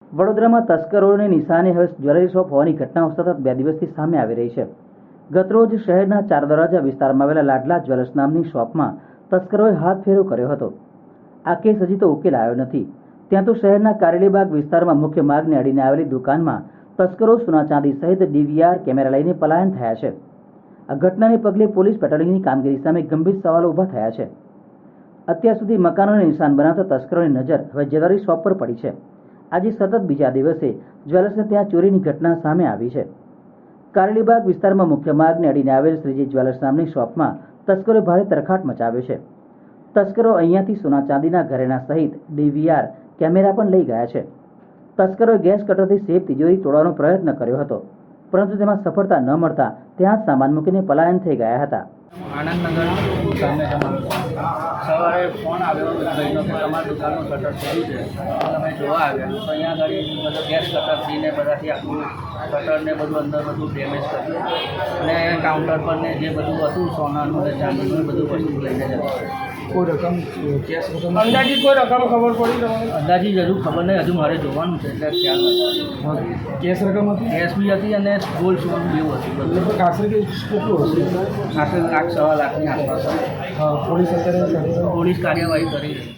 વડોદરામાં તસ્કરોને નિશાને હવે jewellery shop હોવાની ઘટનાઓ સતત 2 દિવસથી સામે આવી રહી છે. ગતરોજ શહેરના ચાર દરવાજા વિસ્તારમાં આવેલા લાડલા જ્વેલર્સ નામની શોપમાં તસ્કરોએ હાથફેરો કર્યો હતો. આ કેસ હજી તો ઉકેલાયો નથી. ત્યાં તો શહેરના કારેલીબાગ વિસ્તારમાં મુખ્ય માર્ગને અડીને આવેલી દુકાનમાં તસ્કરો સોના ચાંદી સહિત ડીવીઆર કેમેરા લઈને પલાયન થયા છે. આ ઘટનાને પગલે પોલીસ પેટ્રોલિંગની કામગીરી સામે ગંભીર સવાલો ઊભા થયા છે. અત્યાર સુધી મકાનોને નિશાન બનાવતા તસ્કરોની નજર હવે જ્વેલરી શોપ પર પડી છે. આજે સતત બીજા દિવસે જ્વેલર્સને ત્યાં ચોરીની ઘટના સામે આવી છે. કારેલીબાગ વિસ્તારમાં મુખ્ય માર્ગને અડીને આવેલ શ્રીજી જ્વેલર્સ નામની શોપમાં તસ્કરોએ ભારે તરખાટ મચાવ્યો છે. તસ્કરો અહીંયાથી સોના ચાંદીના ઘરેણા સહિત ડીવીઆર કેમેરા પણ લઈ ગયા છે. તસ્કરોએ ગેસ કટરથી સેફ તિજોરી તોડવાનો પ્રયત્ન કર્યો હતો, પરંતુ તેમાં સફળતા ન મળતા ત્યાં જ સામાન મૂકીને પલાયન થઈ ગયા હતા. આનંદનગર સામે સવારે ફોન આવ્યો ભાઈનો કે તમારી દુકાનનું શટર થયું છે, તમે જોવા આવ્યા તો અહીંયા આગળ બધું ગેસ કટરથી ને બધાથી આખું શટર ને બધું અંદર બધું ડેમેજ કર્યું અને કાઉન્ટર પર ને જે બધું હતું સોનાનું ને ચાંદીનું બધું વસ્તુ લઈને જતા. કોઈ રકમ કેશ રકમ અંદાજિત કોઈ રકમ ખબર પડી તમને? અંદાજી હજુ ખબર નહીં, હજુ મારે જોવાનું છે એટલે ખ્યાલ નથી. કેશ રકમ હતી? ગેસ બી હતી અને ગોલ્ડ સોનું બી હતું. લગભગ આશરે કેટલું હશે? આશરે 1.5 લાખની આસપાસ. હા, પોલીસ અત્યારે પોલીસ કાર્યવાહી કરી.